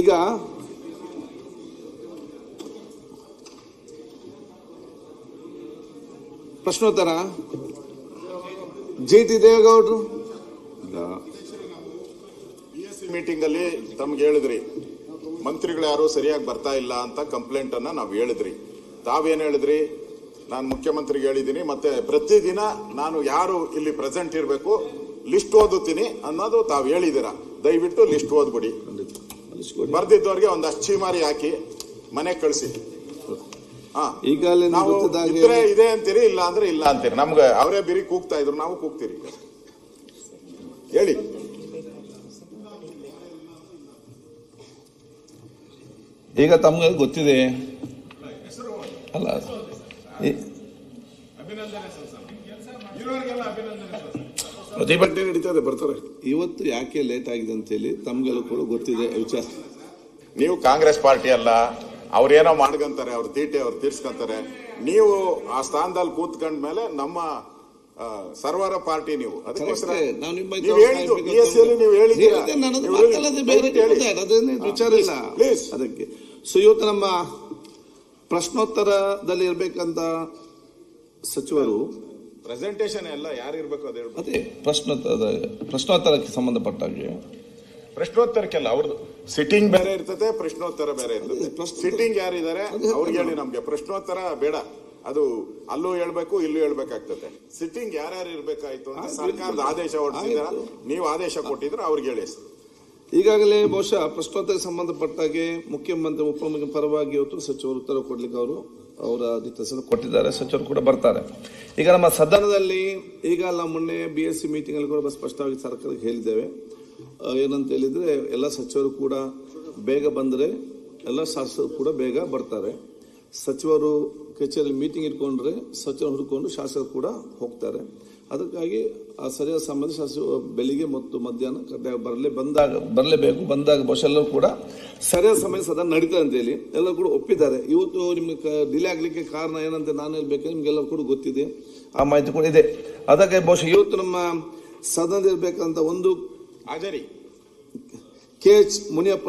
ಈಗ ಪ್ರಶ್ನೋತ್ತರ ಜಿ.ಟಿ. ದೇವೇಗೌಡರು ಮೀಟಿಂಗ್ ಅಲ್ಲಿ ತಮ್ಗೆ ಹೇಳಿದ್ರಿ ಮಂತ್ರಿಗಳು ಯಾರು ಸರಿಯಾಗಿ ಬರ್ತಾ ಇಲ್ಲ ಅಂತ ಕಂಪ್ಲೇಂಟ್ ಅನ್ನ ನಾವು ಹೇಳಿದ್ರಿ. ತಾವೇನ್ ಹೇಳಿದ್ರಿ? ನಾನು ಮುಖ್ಯಮಂತ್ರಿಗೆ ಹೇಳಿದ್ದೀನಿ, ಮತ್ತೆ ಪ್ರತಿದಿನ ನಾನು ಯಾರು ಇಲ್ಲಿ ಪ್ರೆಸೆಂಟ್ ಇರಬೇಕು ಲಿಸ್ಟ್ ಓದುತ್ತೀನಿ ಅನ್ನೋದು ತಾವು ಹೇಳಿದ್ದೀರಾ. ದಯವಿಟ್ಟು ಲಿಸ್ಟ್ ಓದ್ಬಿಡಿ. ಬರ್ದಿದ್ದವ್ರಿಗೆ ಒಂದು ಅಚ್ಚಿಮಾರಿ ಹಾಕಿ ಮನೆಗೆ ಕಳಿಸಿ. ನಾವು ಇದ್ರೆ ಇದೆ ಅಂತೀರಿ, ಇಲ್ಲ ಅಂದ್ರೆ ಇಲ್ಲ ಅಂತೀರಿ. ನಮ್ಗೆ ಅವರೇ ಬಿರಿ ಕೂಗ್ತಾ ಇದ್ರು, ನಾವು ಕೂಗ್ತೀರಿ. ಹೇಳಿ. ಈಗ ತಮ್ಗೆ ಗೊತ್ತಿದೆ ಅಲ್ಲ, ಪ್ರತಿಭಟನೆ ನಡೀತದೆ, ಬರ್ತಾರೆ. ಇವತ್ತು ಯಾಕೆ ಲೇಟ್ ಆಗಿದೆ ಅಂತ ಹೇಳಿ ತಮ್ಗೆಲ್ಲ ಕೂಡ ಗೊತ್ತಿದೆ ವಿಚಾರ. ನೀವು ಕಾಂಗ್ರೆಸ್ ಪಾರ್ಟಿ ಅಲ್ಲ, ಅವ್ರೇನೋ ಮಾಡ್ಕೊಂತಾರೆ, ಅವ್ರ ತೀಟೆ ಅವ್ರು ತೀರ್ಸ್ಕೊಂತಾರೆ. ನೀವು ಆ ಸ್ಥಾನದಲ್ಲಿ ಕೂತ್ಕೊಂಡ ಮೇಲೆ ನಮ್ಮ ಸರ್ವರ ಪಾರ್ಟಿ ನೀವು. ಅದಕ್ಕೋಸ್ಕರ ನೀವು ಹೇಳಿದ್ದು BSc ನೀವು ಹೇಳಿದ್ದೀರಾ, ವಿಚಾರ ಇಲ್ಲ ಅದಕ್ಕೆ. ಸೊ ಇವತ್ತು ನಮ್ಮ ಪ್ರಶ್ನೋತ್ತರದಲ್ಲಿ ಇರ್ಬೇಕಂತ ಸಚಿವರು ಪ್ರೆಸೆಂಟೇಷನ್ ಎಲ್ಲ ಯಾರು ಇರ್ಬೇಕು ಅದೇ ಅದೇ ಪ್ರಶ್ನೋತ್ತರಕ್ಕೆ ಸಂಬಂಧಪಟ್ಟಾಗೆ. ಪ್ರಶ್ನೋತ್ತರಕ್ಕೆಲ್ಲ ಅವ್ರದ್ದು ಸಿಟ್ಟಿಂಗ್ ಬೇರೆ ಇರ್ತದೆ, ಪ್ರಶ್ನೋತ್ತರ ಬೇರೆ ಇರ್ತದೆ. ಸಿಟ್ಟಿಂಗ್ ಯಾರಿದ್ದಾರೆ ಅವ್ರಿಗೆ ಹೇಳಿ, ನಮ್ಗೆ ಪ್ರಶ್ನೋತ್ತರ ಬೇಡ. ಅದು ಅಲ್ಲೂ ಹೇಳ್ಬೇಕು, ಇಲ್ಲೂ ಹೇಳ್ಬೇಕಾಗ್ತದೆ. ಸಿಟ್ಟಿಂಗ್ ಯಾರ್ಯಾರು ಇರ್ಬೇಕಾಯ್ತು ಅಂತ ಸರ್ಕಾರದ ಆದೇಶ ಹೊರಡಿಸಿದಾರ, ನೀವು ಆದೇಶ ಕೊಟ್ಟಿದ್ರೆ ಅವ್ರಿಗೆ ಹೇಳಿ. ಈಗಾಗಲೇ ಬಹುಶಃ ಪ್ರಶ್ನೋತ್ತರಕ್ಕೆ ಸಂಬಂಧಪಟ್ಟಾಗೆ ಮುಖ್ಯಮಂತ್ರಿ ಉಪಮುಖ್ಯಮಂತ್ರಿ ಪರವಾಗಿ ಇವತ್ತು ಸಚಿವರು ಉತ್ತರ ಕೊಡ್ಲಿಕ್ಕೆ ಅವರ ನಿರ್ದೇಶನ ಕೊಟ್ಟಿದ್ದಾರೆ. ಸಚಿವರು ಕೂಡ ಬರ್ತಾರೆ. ಈಗ ನಮ್ಮ ಸದನದಲ್ಲಿ ಈಗ ನಾವು ಮೊನ್ನೆ BSc ಮೀಟಿಂಗ್ ಅಲ್ಲಿ ಕೂಡ ಸ್ಪಷ್ಟವಾಗಿ ಸರ್ಕಾರಕ್ಕೆ ಹೇಳಿದ್ದೇವೆ. ಏನಂತ ಹೇಳಿದ್ರೆ ಎಲ್ಲ ಸಚಿವರು ಕೂಡ ಬೇಗ ಬಂದರೆ ಎಲ್ಲ ಶಾಸಕರು ಕೂಡ ಬೇಗ ಬರ್ತಾರೆ. ಸಚಿವರು ಕಚೇರಿಯಲ್ಲಿ ಮೀಟಿಂಗ್ ಇಟ್ಕೊಂಡ್ರೆ ಸಚಿವರು ಹುಡ್ಕೊಂಡು ಶಾಸಕರು ಕೂಡ ಹೋಗ್ತಾರೆ. ಅದಕ್ಕಾಗಿ ಆ ಸರಿಯಾದ ಸಂಬಂಧ ಶಾಸಕರು ಬೆಳಿಗ್ಗೆ ಮತ್ತು ಮಧ್ಯಾಹ್ನ ಕಡ್ಡಾಯ ಬರಲೇಬೇಕು. ಬಂದಾಗ ಬಹುಶಃ ಎಲ್ಲರೂ ಕೂಡ ಸರಿಯಾದ ಸಮಯ ಸದನ ನಡೀತದೆ ಅಂತ ಹೇಳಿ ಎಲ್ಲರೂ ಕೂಡ ಒಪ್ಪಿದ್ದಾರೆ. ಇವತ್ತು ನಿಮ್ಗೆ ಡಿಲೇ ಆಗ್ಲಿಕ್ಕೆ ಕಾರಣ ಏನಂತ ನಾನು ಹೇಳ್ಬೇಕು, ನಿಮ್ಗೆಲ್ಲರೂ ಕೂಡ ಗೊತ್ತಿದೆ, ಆ ಮಾಹಿತಿ ಕೂಡ ಇದೆ. ಅದಕ್ಕೆ ಬಹುಶಃ ಇವತ್ತು ನಮ್ಮ ಸದನದಲ್ಲಿ ಇರ್ಬೇಕಂತ ಒಂದು ಹಾಜರಿ KH ಮುನಿಯಪ್ಪ